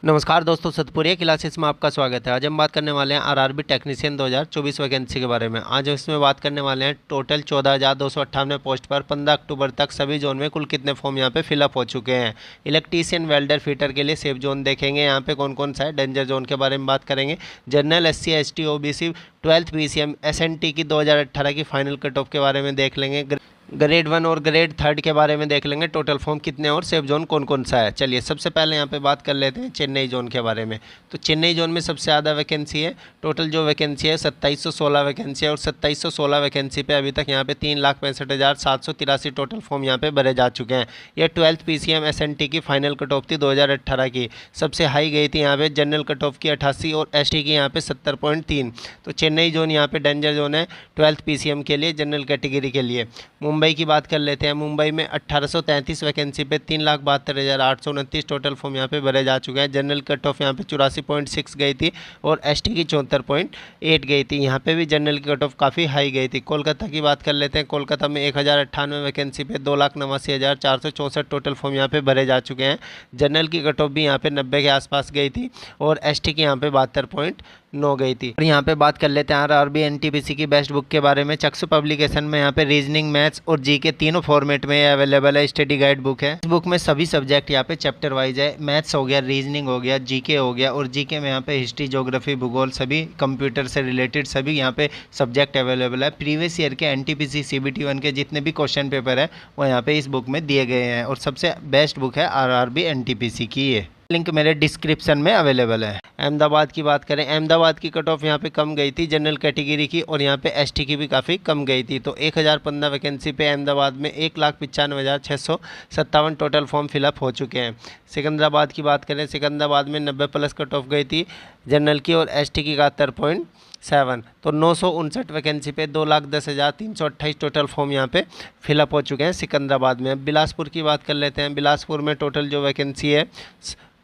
नमस्कार दोस्तों, सतपुरिया क्लासेस में आपका स्वागत है। आज हम बात करने वाले हैं आरआरबी टेक्नीशियन 2024 वैकेंसी के बारे में। आज हम इसमें बात करने वाले हैं टोटल 14,298 पोस्ट पर 15 अक्टूबर तक सभी जोन में कुल कितने फॉर्म यहाँ पे फिलअप हो चुके हैं। इलेक्ट्रीशियन, वेल्डर, फिटर के लिए सेफ जोन देखेंगे यहाँ पे कौन कौन सा है। डेंजर जोन के बारे में बात करेंगे। General, SC, ST, OBC, 12th PCM, SNT की 2018 की फाइनल कट ऑफ के बारे में देख लेंगे। ग्रेड 1 और ग्रेड 3 के बारे में देख लेंगे। टोटल फॉर्म कितने और सेफ जोन कौन कौन सा है। चलिए सबसे पहले यहाँ पे बात कर लेते हैं चेन्नई जोन के बारे में। तो चेन्नई जोन में सबसे ज़्यादा वैकेंसी है। टोटल जो वैकेंसी है 2716 वैकेंसी है और 2716 वैकेंसी पे अभी तक यहाँ पे 3,65,783 टोटल फॉर्म यहाँ पे भरे जा चुके हैं। ये 12th PCM SNT की फाइनल कट ऑफ थी 2018 की। सबसे हाई गई थी यहाँ पे जनरल कट ऑफ की 88 और ST की यहाँ पे 70.3। तो चेन्नई जोन यहाँ पे डेंजर जोन है 12th PCM के लिए, जनरल कैटेगरी के लिए। मुंबई की बात कर लेते हैं। मुंबई में 1833 वैकेंसी पे 3,72,829 टोटल फॉर्म यहाँ पे भरे जा चुके हैं। जनरल कट ऑफ यहाँ पे 84.6 गई थी और ST की 74.8 गई थी। यहाँ पे भी जनरल की कट ऑफ काफ़ी हाई गई थी। कोलकाता की बात कर लेते हैं। कोलकाता में 1098 वैकेंसी पे 2,89,464 टोटल फॉर्म यहाँ पे भरे जा चुके हैं। जनरल की कट ऑफ भी यहाँ पे 90 के आसपास गई थी और ST की यहाँ पे 72.9 गई थी। और यहाँ पे बात कर लेते हैं आरआरबी NTPC की बेस्ट बुक के बारे में। चक्षु पब्लिकेशन में यहाँ पे रीजनिंग, मैथ्स और GK तीनों फॉर्मेट में अवेलेबल है। स्टडी गाइड बुक है। इस बुक में सभी सब्जेक्ट यहाँ पे चैप्टर वाइज है। मैथ्स हो गया, रीजनिंग हो गया, GK हो गया और GK में यहाँ पे हिस्ट्री, ज्योग्राफी, भूगोल, सभी कंप्यूटर से रिलेटेड सभी यहाँ पे सब्जेक्ट अवेलेबल है। प्रीवियस ईयर के NTPC CBT 1 के जितने भी क्वेश्चन पेपर है वो यहाँ पे इस बुक में दिए गए हैं और सबसे बेस्ट बुक है आरआरबी NTPC की। ये लिंक मेरे डिस्क्रिप्शन में अवेलेबल है। अहमदाबाद की बात करें। अहमदाबाद की कट ऑफ यहाँ पे कम गई थी जनरल कैटेगरी की और यहाँ पे ST की भी काफ़ी कम गई थी। तो 1015 वैकेंसी पे अहमदाबाद में 1,95,657 टोटल फॉर्म फिलअप हो चुके हैं। सिकंदराबाद की बात करें। सिकंदराबाद में 90+ कट ऑफ गई थी जनरल की और ST की 71.7। तो 959 वैकेंसी पे 2,10,328 टोटल फॉर्म यहाँ पे फिलअप हो चुके हैं सिकंदराबाद में। अब बिलासपुर की बात कर लेते हैं। बिलासपुर में टोटल जो वैकेंसी है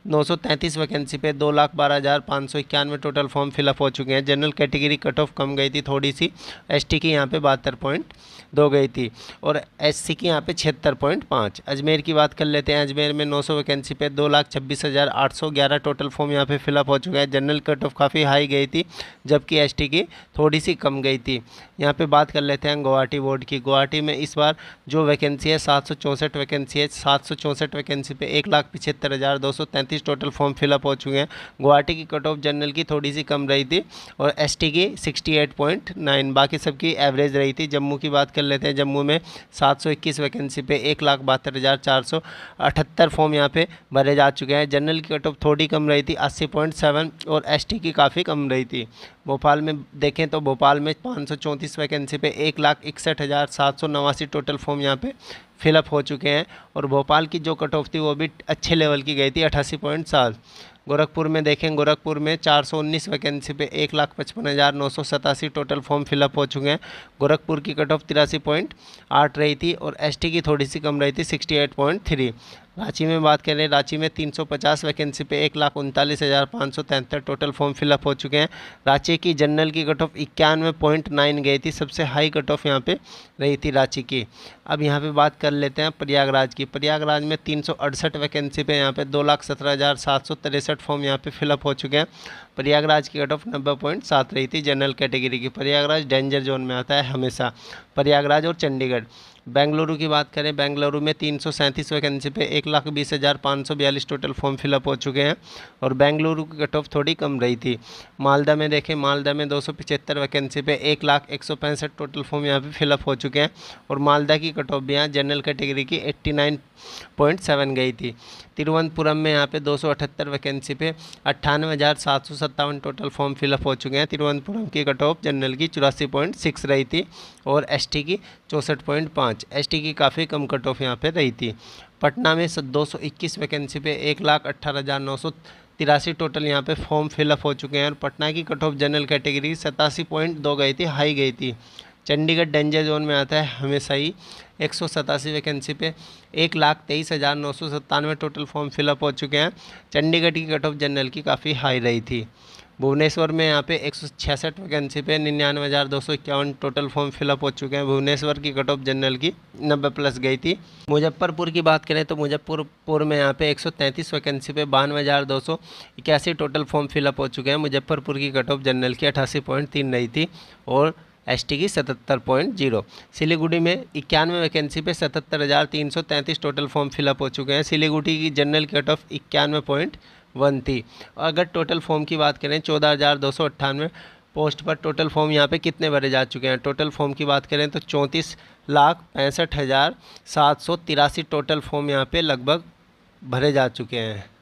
933 वैकेंसी पे 2,12,591 टोटल फॉर्म फिलअप हो चुके हैं। जनरल कैटेगरी कट ऑफ कम गई थी थोड़ी सी। ST की यहाँ पे 72.2 गई थी और SC की यहाँ पे 76.5। अजमेर की बात कर लेते हैं। अजमेर में 900 वैकेंसी पे 2,26,811 टोटल फॉर्म यहाँ पे फिलअप हो चुका है। जनरल कट ऑफ काफ़ी हाई गई थी जबकि ST की थोड़ी सी कम गई थी। यहाँ पे बात कर लेते हैं गुवाहाटी बोर्ड की। गुवाहाटी में इस बार जो वैकेंसी है 764 वैकेंसी है। 764 वैकेंसी पे 1,75,233 टोटल फॉर्म फिलअप हो चुके हैं। गुवाहाटी की कट ऑफ जनरल की थोड़ी सी कम रही थी और ST की 68.9, बाकी सबकी एवरेज रही थी। जम्मू की बात कर लेते हैं। जम्मू में 721 वैकेंसी पे 1,72,478 फॉर्म यहाँ पे भरे जा चुके हैं। जनरल की कट ऑफ थोड़ी कम रही थी 80.7 और ST की काफ़ी कम रही थी। भोपाल में देखें तो भोपाल में 534 वैकेंसी पे 1,61,789 टोटल फॉर्म यहाँ पे फिलअप हो चुके हैं और भोपाल की जो कट ऑफ थी वो भी अच्छे लेवल की गई थी 88.7। गोरखपुर में देखें। गोरखपुर में 419 वैकेंसी पे 1,55,987 टोटल फॉर्म फिलअप हो चुके हैं। गोरखपुर की कट ऑफ 83.8 रही थी और ST की थोड़ी सी कम रही थी 68.3। रांची में बात करें। रांची में 350 वैकेंसी पे 1,39,573 टोटल फॉर्म फिलअप हो चुके हैं। रांची की जनरल की कट ऑफ 91.9 गई थी। सबसे हाई कट ऑफ यहाँ पे रही थी रांची की। अब यहाँ पे बात कर लेते हैं प्रयागराज की। प्रयागराज में 368 वैकेंसी पे यहाँ पे 2,17,763 फॉर्म यहाँ पे फिलअप हो चुके हैं। प्रयागराज की कट ऑफ 90.7 रही थी जनरल कैटेगरी की। प्रयागराज डेंजर जोन में आता है हमेशा। प्रयागराज और चंडीगढ़। बेंगलुरु की बात करें। बेंगलुरु में 337 वैकेंसी पे 1,20,542 टोटल फॉर्म फिलअप हो चुके हैं और बेंगलुरु की कट ऑफ थोड़ी कम रही थी। मालदा में देखें। मालदा में 275 वैकेंसी पे 1,01,65 टोटल फॉर्म यहाँ पे फिलअप हो चुके हैं और मालदा की कट ऑफ भी यहाँ जनरल कैटेगरी की 89.7 गई थी। तिरुवनंतपुरम में यहाँ पे 278 वैकेंसी पे 98,757 टोटल फॉर्म फिलअप हो चुके हैं। तिरुवनंतपुरम की कट ऑफ जनरल की 84.6 रही थी और ST की 64.5। ST की काफ़ी कम कट ऑफ यहाँ पे रही थी। पटना में 221 वैकेंसी पे 1,18,983 टोटल यहाँ पे फॉर्म फिलअप हो चुके हैं और पटना की कट ऑफ जनरल कैटेगरी 87.2 गई थी, हाई गई थी। चंडीगढ़ डेंजर जोन में आता है हमेशा ही। 187 वैकेंसी पे 1,23,997 टोटल फॉर्म फिलअप हो चुके हैं। चंडीगढ़ की कट ऑफ जनरल की काफ़ी हाई रही थी। भुवनेश्वर में यहाँ पे 166 वैकेंसी पे 99,251 टोटल फॉर्म फिलअप हो चुके हैं। भुवनेश्वर की कट ऑफ जनरल की 90 प्लस गई थी। मुजफ्फरपुर की बात करें तो मुजफ्फरपुर में यहाँ पे 133 वैकेंसी पे 92,281 टोटल फॉर्म फिलअप हो चुके हैं। मुजफ्फरपुर की कट ऑफ जनरल की 88.3 रही थी और एसटी की 77.0। सिलीगुड़ी में 91 वैकेंसी पे 77,333 टोटल फॉर्म फिलअप हो चुके हैं। सिलीगुड़ी की जनरल कट ऑफ 91.1 थी। अगर टोटल फॉर्म की बात करें 14,298 पोस्ट पर टोटल फॉर्म यहाँ पे कितने भरे जा चुके हैं। टोटल फॉर्म की बात करें तो 34,65,783 टोटल फॉर्म यहाँ पे लगभग भरे जा चुके हैं।